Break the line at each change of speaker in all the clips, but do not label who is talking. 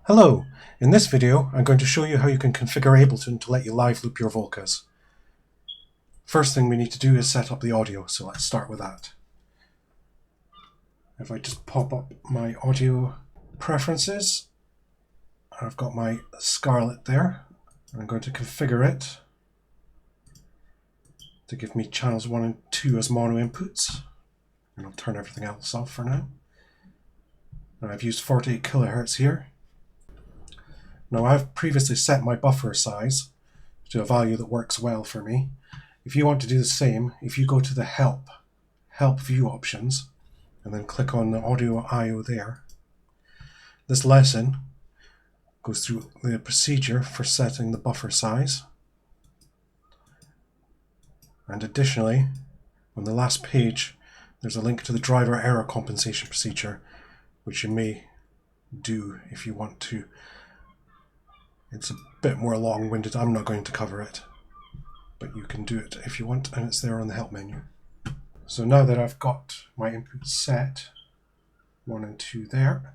Hello! In this video I'm going to show you how you can configure Ableton to let you live loop your Volcas. First thing we need to do is set up the audio, so let's start with that. If I just pop up my audio preferences, I've got my Scarlett there. I'm going to configure it to give me channels 1 and 2 as mono inputs, and I'll turn everything else off for now. And I've used 48 kHz here. Now I've previously set my buffer size to a value that works well for me. If you want to do the same, if you go to the Help View options and then click on the Audio I/O there, this lesson goes through the procedure for setting the buffer size. And additionally, on the last page, there's a link to the driver error compensation procedure, which you may do if you want to. It's a bit more long-winded. I'm not going to cover it, but you can do it if you want, and it's there on the help menu. So now that I've got my inputs set, 1 and 2 there,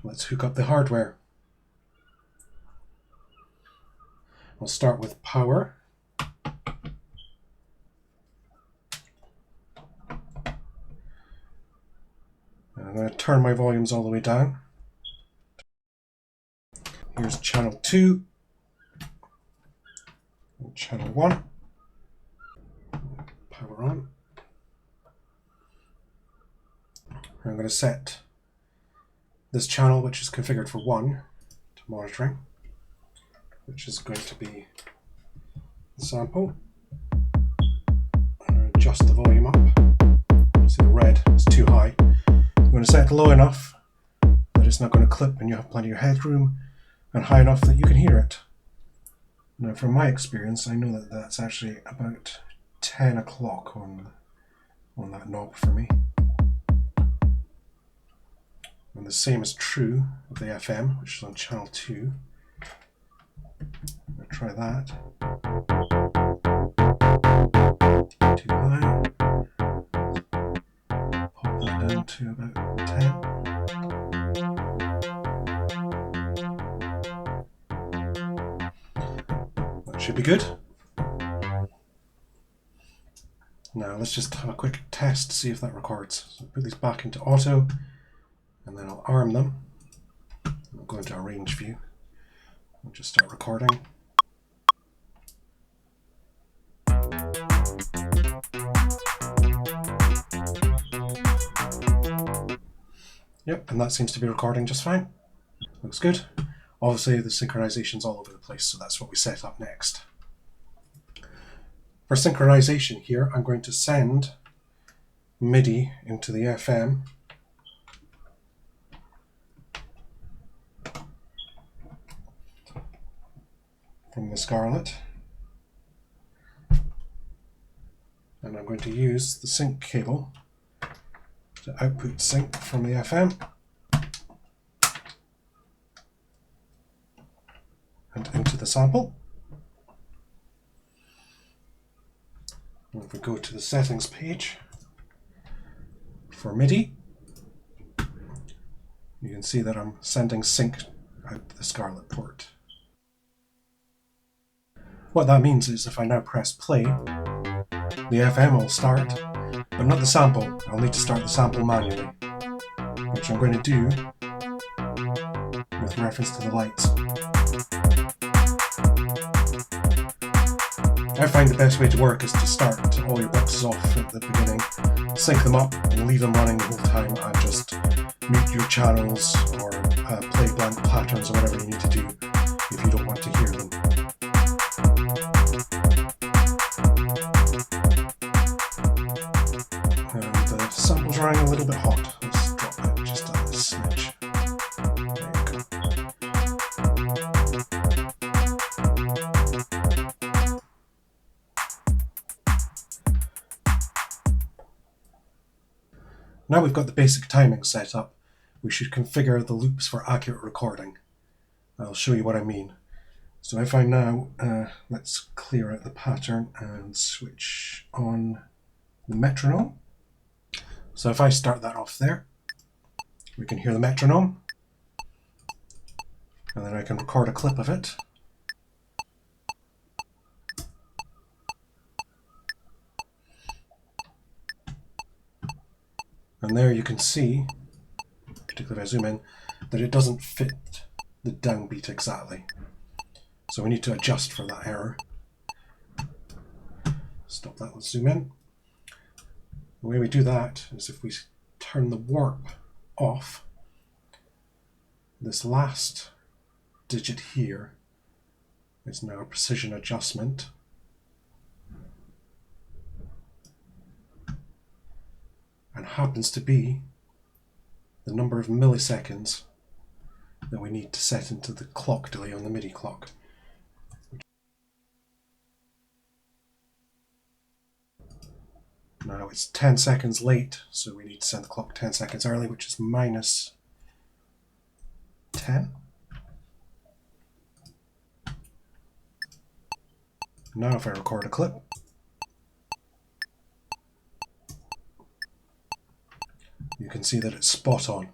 let's hook up the hardware. I'll start with power. I'm going to turn my volumes all the way down. Here's channel 2, and channel 1, power on. I'm going to set this channel, which is configured for 1, to monitoring, which is going to be the sample. Adjust the volume up. See the red is too high. I'm going to set it low enough that it's not going to clip and you have plenty of headroom, and high enough that you can hear it. Now from my experience, I know that that's actually about 10 o'clock on that knob for me. And the same is true of the FM, which is on channel 2. I'll try that. Too high. Pop that down to about 10. Should be good. Now let's just have a quick test to see if that records. So put these back into auto, and then I'll arm them. I'll go into arrange view. I'll just start recording. Yep, and that seems to be recording just fine. Looks good. Obviously the synchronization's all over the place, so that's what we set up next. For synchronization here, I'm going to send MIDI into the FM. From the Scarlett. And I'm going to use the sync cable to output sync from the FM. And into the sample. And if we go to the settings page for MIDI, you can see that I'm sending sync out the Scarlett port. What that means is if I now press play, the FM will start, but not the sample. I'll need to start the sample manually, which I'm going to do with reference to the lights. I find the best way to work is to start all your boxes off at the beginning, sync them up and leave them running the whole time, and just mute your channels or play blank patterns or whatever you need to do if you don't want to hear them. And the sample's running a little bit hot. Let's drop it just a smidge. There you go. Now we've got the basic timing set up, we should configure the loops for accurate recording. I'll show you what I mean. So if I now, let's clear out the pattern and switch on the metronome. So if I start that off there, we can hear the metronome. And then I can record a clip of it. And there you can see, particularly if I zoom in, that it doesn't fit the downbeat exactly. So we need to adjust for that error. Stop that, let's zoom in. The way we do that is if we turn the warp off, this last digit here is now a precision adjustment. And happens to be the number of milliseconds that we need to set into the clock delay on the MIDI clock. Now it's 10 seconds late, so we need to set the clock 10 seconds early, which is minus 10. Now if I record a clip, you can see that it's spot on.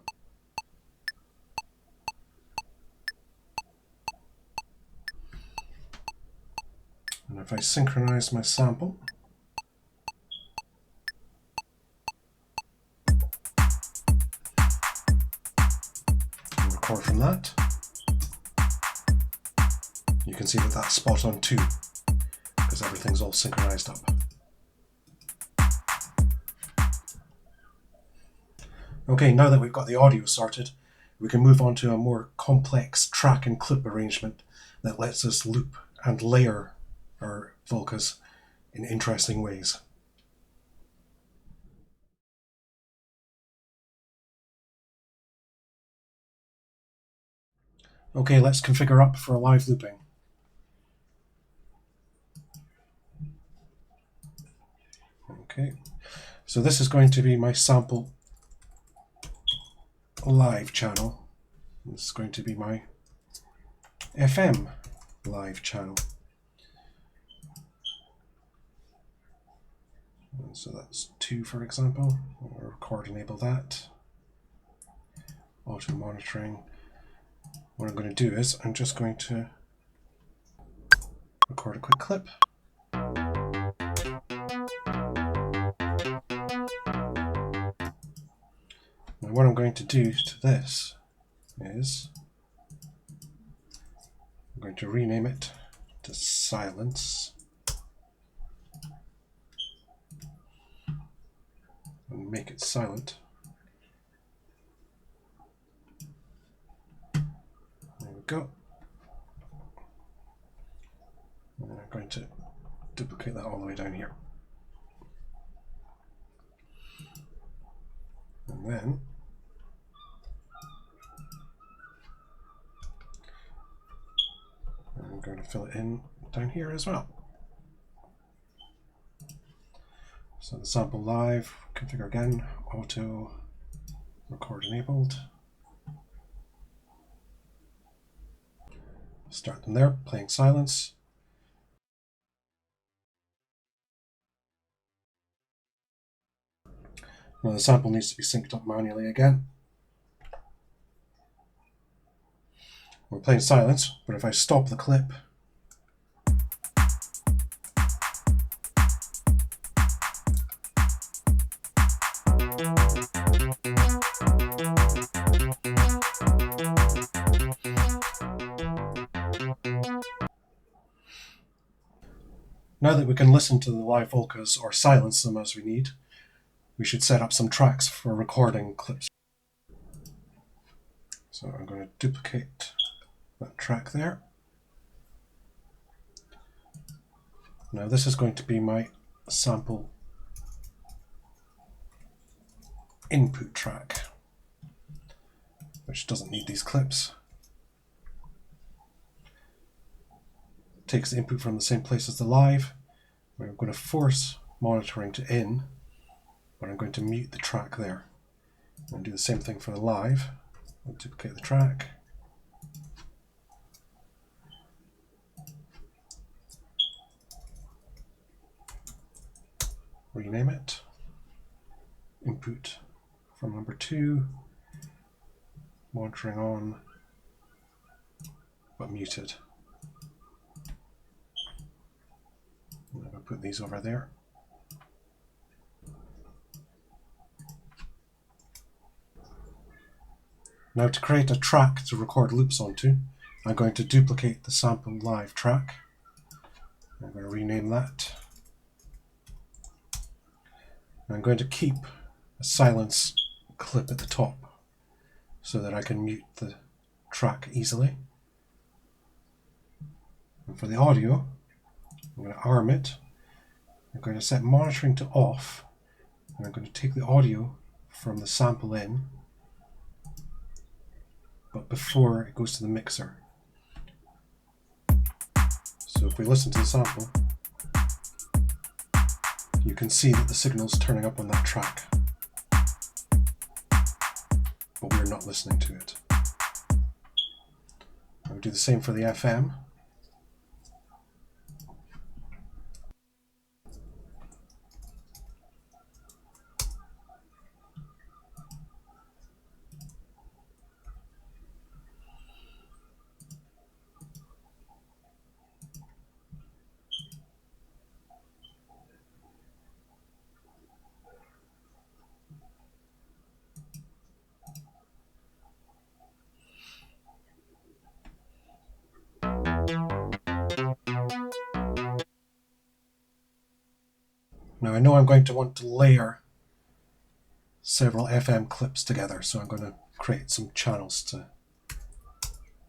And if I synchronize my sample, and record from that, you can see that that's spot on too, because everything's all synchronized up. Okay, now that we've got the audio sorted, we can move on to a more complex track and clip arrangement that lets us loop and layer our Volcas in interesting ways. Okay, let's configure up for live looping. Okay, so this is going to be my sample live channel. This is going to be my FM live channel. And so that's 2, for example. I'll record enable that. Auto monitoring. What I'm going to do is I'm just going to record a quick clip. Now what I'm going to do to this is I'm going to rename it to silence and make it silent. There we go. And I'm going to duplicate that all the way down here. And then I'm going to fill it in down here as well. So the sample live, configure again, auto record enabled. Start them there, playing silence. Now the sample needs to be synced up manually again. We're playing silence, but if I stop the clip, now that we can listen to the live Volcas or silence them as we need, we should set up some tracks for recording clips. So I'm going to duplicate that track there. Now this is going to be my sample input track, which doesn't need these clips. Takes the input from the same place as the live. We're going to force monitoring to in, but I'm going to mute the track there. And do the same thing for the live. I'll duplicate the track. Rename it. Input from number 2. Monitoring on. but muted. I'm going to put these over there. Now to create a track to record loops onto, I'm going to duplicate the sample live track. I'm going to rename that. I'm going to keep a silence clip at the top so that I can mute the track easily. And for the audio, I'm going to arm it. I'm going to set monitoring to off, and I'm going to take the audio from the sample in, but before it goes to the mixer. So if we listen to the sample, you can see that the signal's turning up on that track, but we're not listening to it. I'll do the same for the FM. Now I know I'm going to want to layer several FM clips together, so I'm going to create some channels to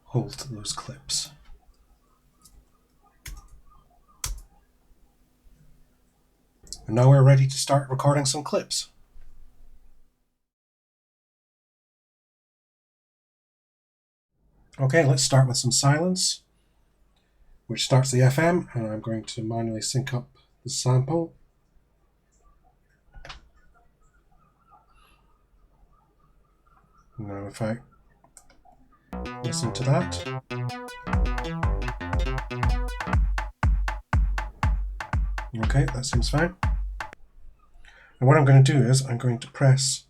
hold those clips. And now we're ready to start recording some clips. Okay, let's start with some silence, which starts the FM, and I'm going to manually sync up the sample. Now if I listen to that, okay, that seems fine. And what I'm going to do is I'm going to press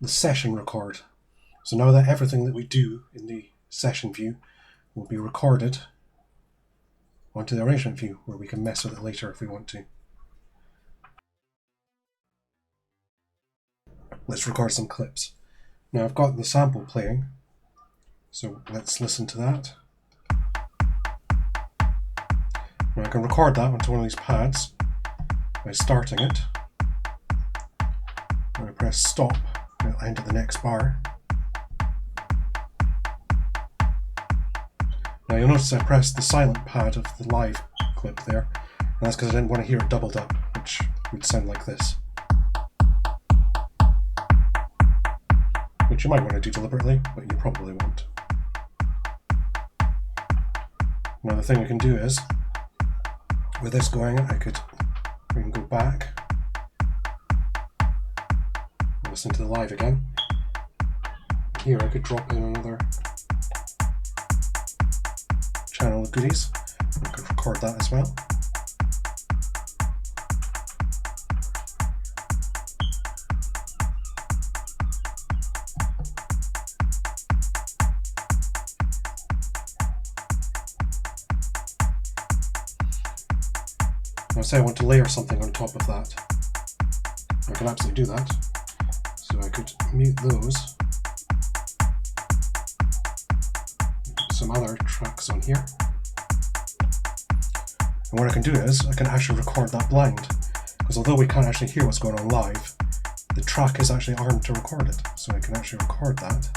the session record. So now that everything that we do in the session view will be recorded onto the arrangement view, where we can mess with it later if we want to. Let's record some clips. Now I've got the sample playing, so let's listen to that. Now I can record that onto one of these pads by starting it. I'm going to press stop, and it'll enter the next bar. Now you'll notice I pressed the silent pad of the live clip there, and that's because I didn't want to hear it doubled up, which would sound like this. Which you might want to do deliberately, but you probably won't. Now the thing we can do is, with this going, we can go back, and listen to the live again. Here I could drop in another channel of goodies. I could record that as well. Now say I want to layer something on top of that. I can absolutely do that. So I could mute those. Some other tracks on here. And what I can do is I can actually record that blind, because although we can't actually hear what's going on live, the track is actually armed to record it, so I can actually record that.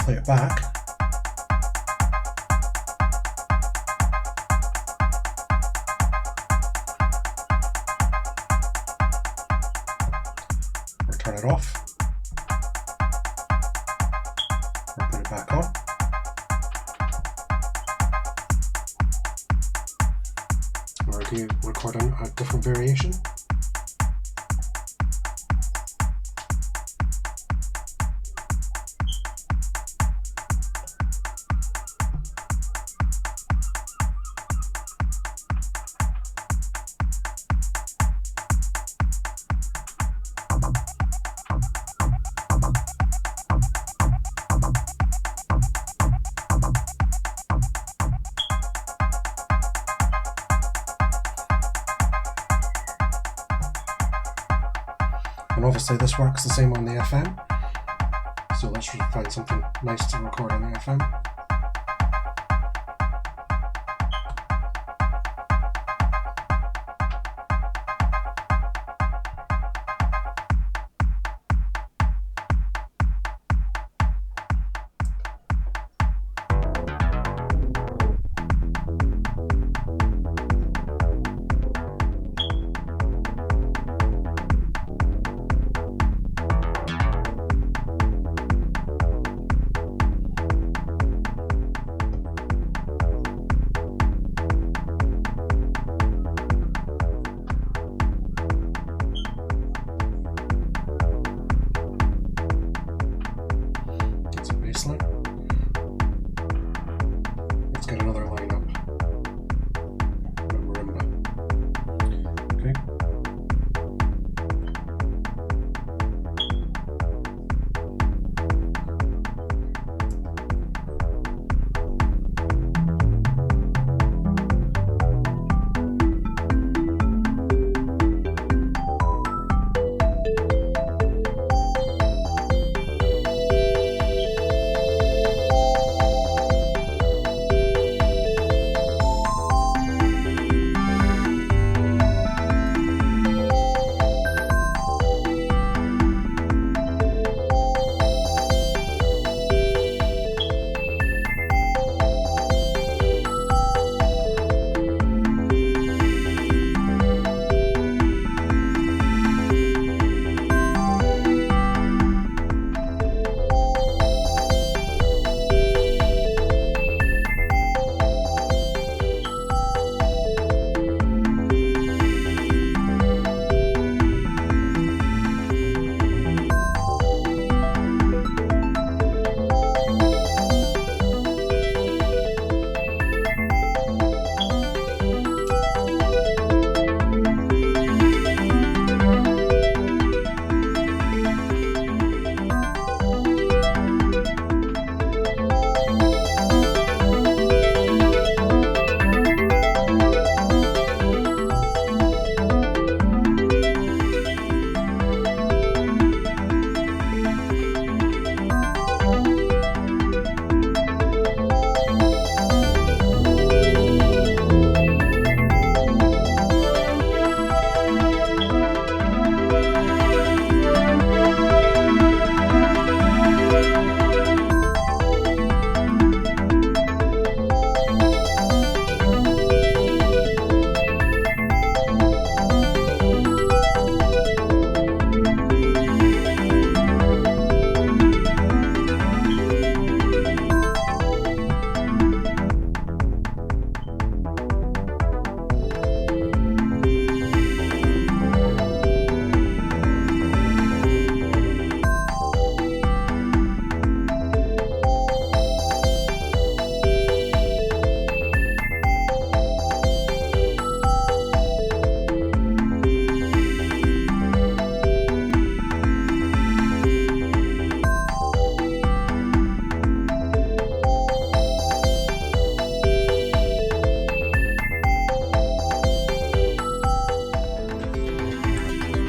Play it back. Or turn it off. Or put it back on. Or I can record a different variation. And obviously this works the same on the FM. So let's find something nice to record on the FM. Let's get another line up. Marimba. Okay.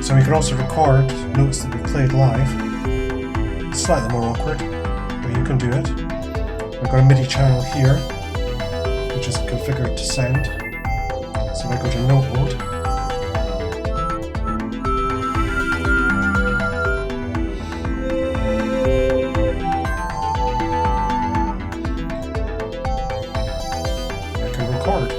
So we can also record notes that we played live. It's slightly more awkward, but you can do it. We've got a MIDI channel here, which is configured to send. So if I go to note mode, I can record.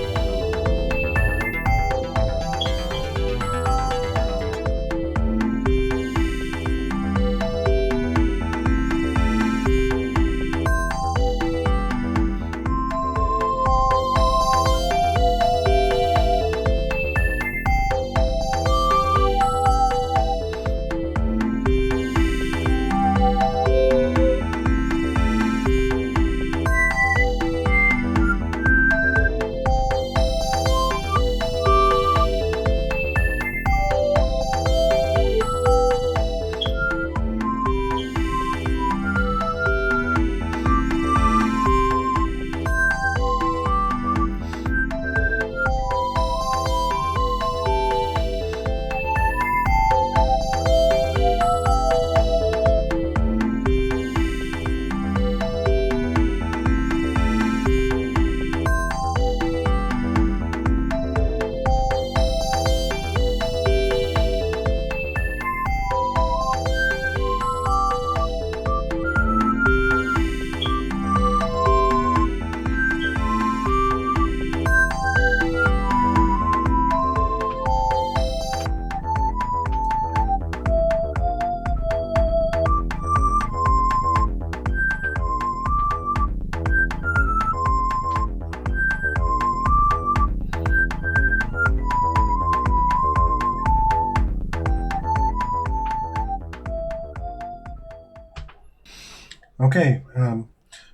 Okay,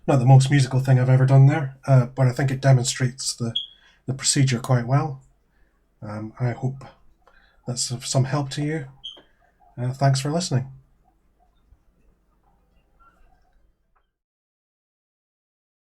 not the most musical thing I've ever done there, but I think it demonstrates the procedure quite well. I hope that's of some help to you. Thanks for listening.